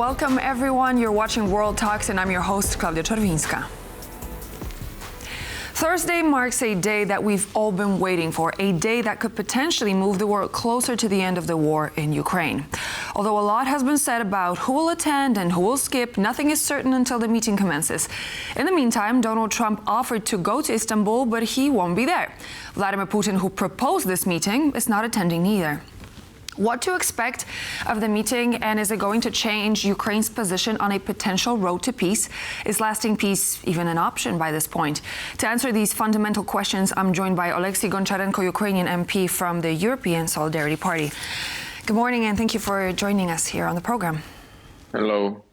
Welcome everyone, you're watching World Talks and I'm your host, Klaudia Czerwińska. Thursday marks a day that we've all been waiting for, a day that could potentially move the world closer to the end of the war in Ukraine. Although a lot has been said about who will attend and who will skip, nothing is certain until the meeting commences. In the meantime, Donald Trump offered to go to Istanbul, but he won't be there. Vladimir Putin, who proposed this meeting, is not attending either. What to expect of the meeting, and is it going to change Ukraine's position on a potential road to peace? Is lasting peace even an option by this point? To answer these fundamental questions, I'm joined by Oleksyi Goncharenko, Ukrainian MP from the European Solidarity Party. Good morning, and thank you for joining us here on the program. Hello.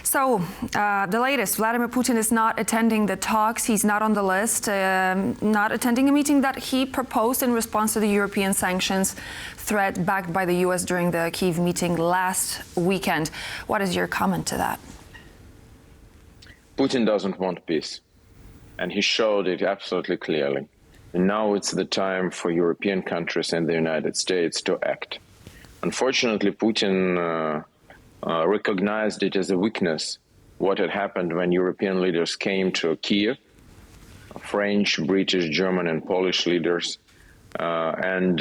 So, the latest, Vladimir Putin is not attending the talks. He's not on the list, not attending a meeting that he proposed in response to the European sanctions threat backed by the U.S. during the Kyiv meeting last weekend. What is your comment to that? Putin doesn't want peace, and he showed it absolutely clearly. And now it's the time for European countries and the United States to act. Unfortunately, Putin recognized it as a weakness, what had happened when European leaders came to Kyiv, French, British, German and Polish leaders, and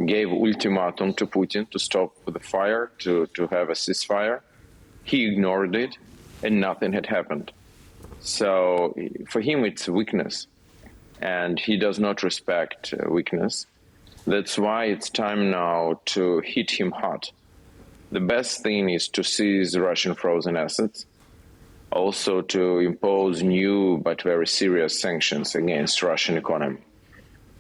gave ultimatum to Putin to stop the fire, to have a ceasefire. He ignored it and nothing had happened. So for him it's a weakness, and he does not respect weakness. That's why it's time now to hit him hard. The best thing is to seize Russian frozen assets, also to impose new but very serious sanctions against Russian economy.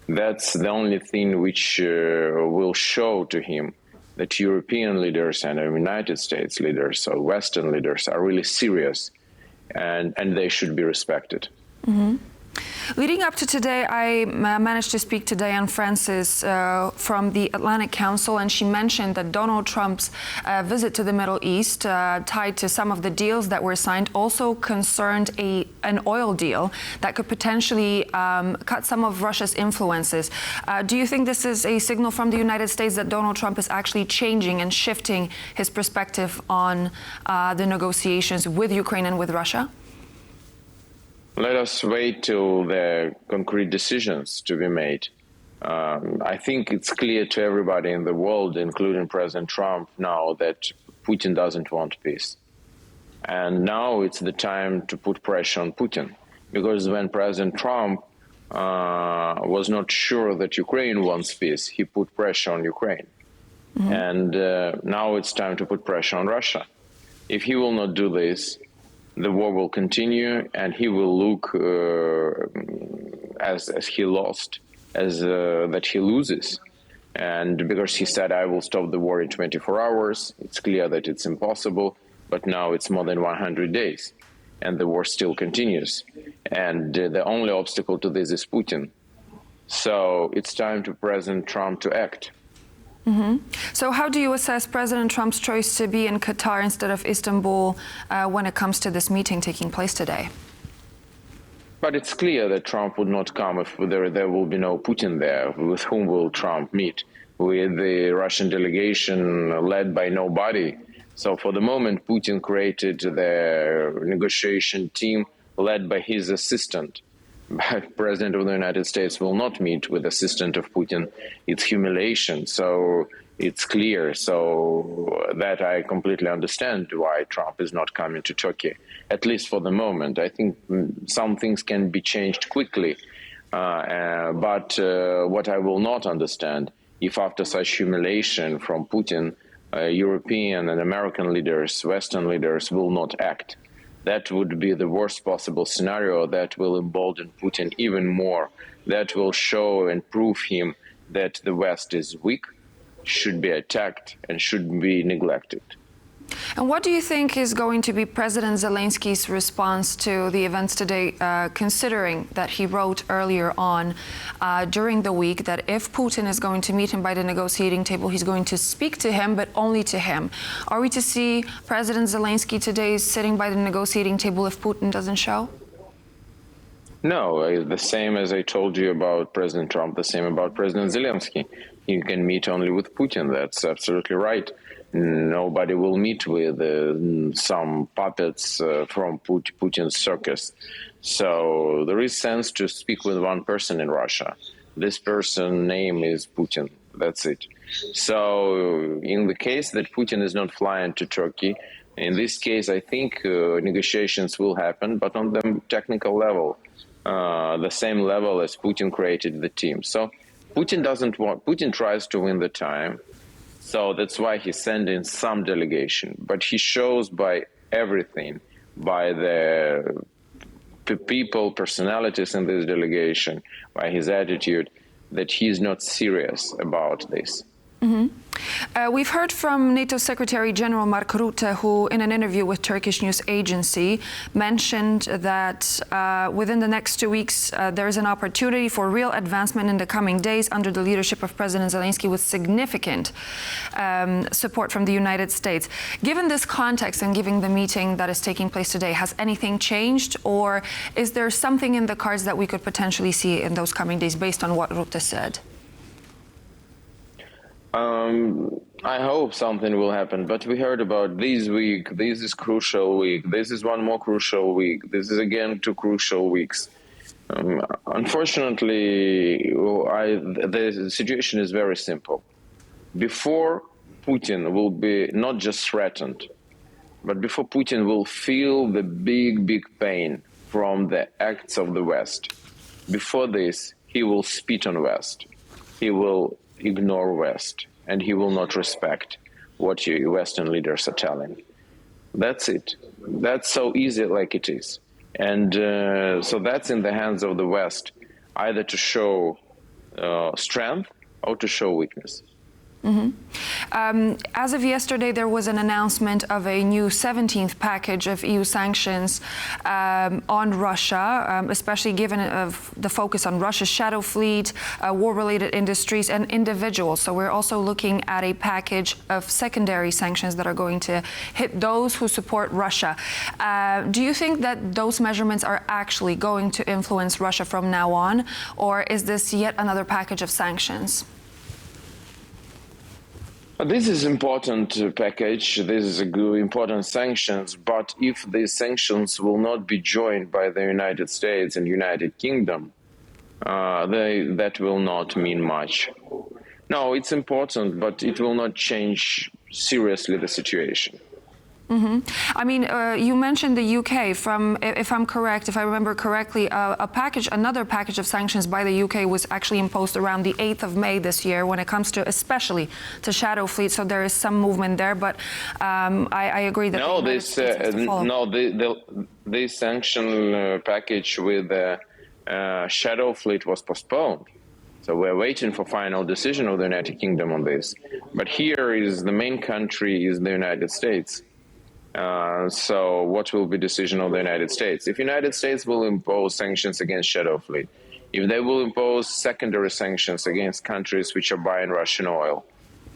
That's the only thing which will show to him that European leaders and United States leaders or Western leaders are really serious, and they should be respected. Mm-hmm. Leading up to today, I managed to speak to Diane Francis from the Atlantic Council, and she mentioned that Donald Trump's visit to the Middle East, tied to some of the deals that were signed, also concerned an oil deal that could potentially cut some of Russia's influences. Do you think this is a signal from the United States that Donald Trump is actually changing and shifting his perspective on the negotiations with Ukraine and with Russia? Let us wait till the concrete decisions to be made. I think it's clear to everybody in the world, including President Trump now, that Putin doesn't want peace. And now it's the time to put pressure on Putin, because when President Trump was not sure that Ukraine wants peace, he put pressure on Ukraine. Mm-hmm. And now it's time to put pressure on Russia. If he will not do this, the war will continue, and he will look as he lost, as that he loses. And because he said, I will stop the war in 24 hours, it's clear that it's impossible, but now it's more than 100 days, and the war still continues. And the only obstacle to this is Putin. So it's time to President Trump to act. Mm-hmm. So how do you assess President Trump's choice to be in Qatar instead of Istanbul when it comes to this meeting taking place today? But it's clear that Trump would not come if there will be no Putin there. With whom will Trump meet? With the Russian delegation led by nobody. So for the moment, Putin created the negotiation team led by his assistant. But President of the United States will not meet with assistant of Putin. It's humiliation. So it's clear. So that I completely understand why Trump is not coming to Turkey, at least for the moment. I think some things can be changed quickly. But what I will not understand, if after such humiliation from Putin, European and American leaders, Western leaders will not act. That would be the worst possible scenario. That will embolden Putin even more. That will show and prove him that the West is weak, should be attacked, and should be neglected. And what do you think is going to be President Zelensky's response to the events today, considering that he wrote earlier on during the week that if Putin is going to meet him by the negotiating table, he's going to speak to him, but only to him? Are we to see President Zelensky today sitting by the negotiating table if Putin doesn't show? No, the same as I told you about President Trump, the same about President Zelensky. You can meet only with Putin. That's absolutely right. Nobody will meet with some puppets from Putin's circus. So there is sense to speak with one person in Russia. This person name is Putin. That's it. So in the case that Putin is not flying to Turkey, in this case, I think negotiations will happen, but on the technical level, the same level as Putin created the team. So Putin tries to win the time. So that's why he sent in some delegation. But he shows by everything, by the people, personalities in this delegation, by his attitude, that he's not serious about this. We've heard from NATO Secretary General Mark Rutte, who in an interview with Turkish news agency mentioned that within the next 2 weeks there is an opportunity for real advancement in the coming days under the leadership of President Zelensky with significant support from the United States. Given this context and given the meeting that is taking place today, has anything changed, or is there something in the cards that we could potentially see in those coming days based on what Rutte said? I hope something will happen, but we heard about this week, this is crucial week, this is one more crucial week, this is again 2 crucial weeks. Unfortunately, the situation is very simple. Before Putin will be not just threatened, but before Putin will feel the big pain from the acts of the West, before this, he will spit on West. He will ignore West, and he will not respect what Western leaders are telling. That's it. That's so easy like it is. And so that's in the hands of the West, either to show strength or to show weakness. As of yesterday, there was an announcement of a new 17th package of EU sanctions on Russia, especially given the focus on Russia's shadow fleet, war-related industries, and individuals. So we're also looking at a package of secondary sanctions that are going to hit those who support Russia. Do you think that those measurements are actually going to influence Russia from now on, or is this yet another package of sanctions? This is important package. This is a good, important sanctions. But if these sanctions will not be joined by the United States and United Kingdom, that will not mean much. No, it's important, but it will not change seriously the situation. I mean, you mentioned the UK. If I'm correct, if I remember correctly, another package of sanctions by the UK was actually imposed around the 8th of May this year when it comes to, especially to shadow fleet. So there is some movement there, but I agree that this sanction package with the shadow fleet was postponed. So we're waiting for final decision of the United Kingdom on this. But here is the main country is the United States. So what will be decision of the United States? If United States will impose sanctions against shadow fleet, if they will impose secondary sanctions against countries which are buying Russian oil,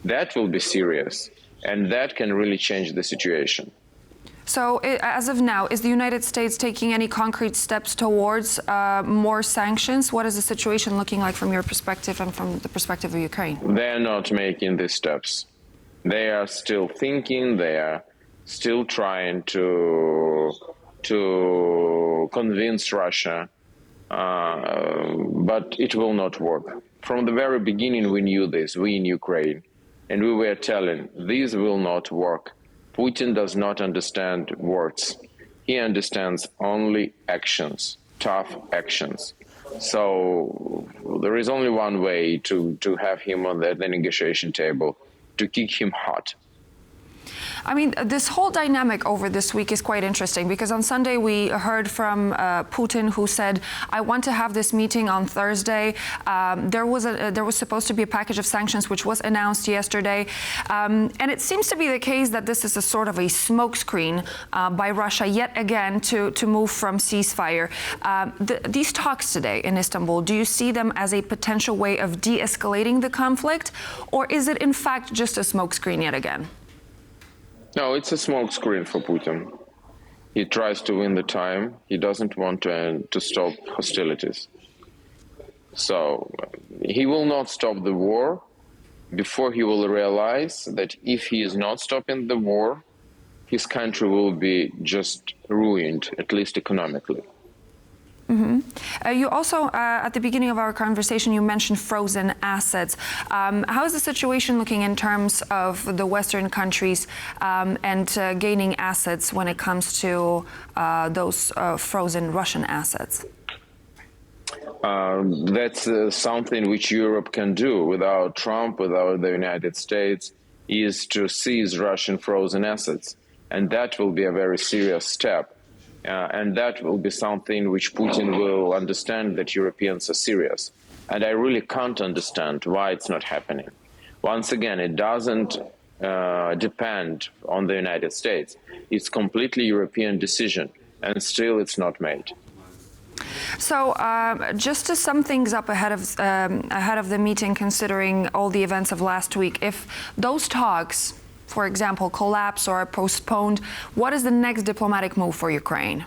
that will be serious, and that can really change the situation. So as of now, is the United States taking any concrete steps towards more sanctions? What is the situation looking like from your perspective and from the perspective of Ukraine? They're not making these steps. They are still thinking, they are still trying to convince Russia, but it will not work. From the very beginning, we knew this, we in Ukraine, and we were telling, this will not work. Putin does not understand words. He understands only actions, tough actions. So there is only one way to have him on the negotiation table, to kick him hot. I mean, this whole dynamic over this week is quite interesting because on Sunday we heard from Putin, who said, I want to have this meeting on Thursday. There was supposed to be a package of sanctions which was announced yesterday. And it seems to be the case that this is a sort of a smokescreen by Russia yet again to move from ceasefire. These talks today in Istanbul, do you see them as a potential way of de-escalating the conflict, or is it in fact just a smokescreen yet again? No, it's a smokescreen for Putin. He tries to win the time. He doesn't want to stop hostilities. So he will not stop the war, before he will realize that if he is not stopping the war, his country will be just ruined, at least economically. You also, at the beginning of our conversation, you mentioned frozen assets. How is the situation looking in terms of the Western countries and gaining assets when it comes to those frozen Russian assets? That's something which Europe can do without Trump, without the United States, is to seize Russian frozen assets. And that will be a very serious step. And that will be something which Putin will understand that Europeans are serious. And I really can't understand why it's not happening. Once again, it doesn't depend on the United States. It's completely European decision, and still it's not made. So just to sum things up ahead of the meeting, considering all the events of last week, if those talks, for example, collapse or are postponed, what is the next diplomatic move for Ukraine?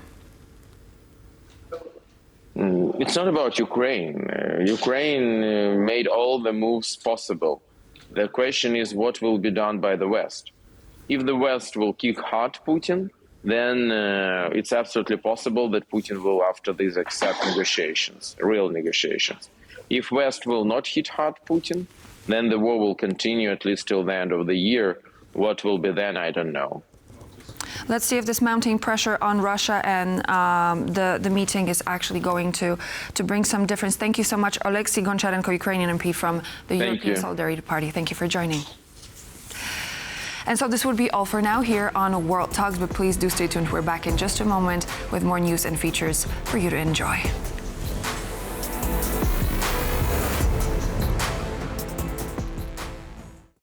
It's not about Ukraine. Ukraine made all the moves possible. The question is what will be done by the West. If the West will kick hard Putin, then it's absolutely possible that Putin will, after this, accept negotiations, real negotiations. If West will not hit hard Putin, then the war will continue at least till the end of the year. What will be then, I don't know. Let's see if this mounting pressure on Russia and the meeting is actually going to bring some difference. Thank you so much, Oleksyi Goncharenko, Ukrainian MP from the European Solidarity Party. Thank you for joining. And so this would be all for now here on World Talks, but please do stay tuned. We're back in just a moment with more news and features for you to enjoy.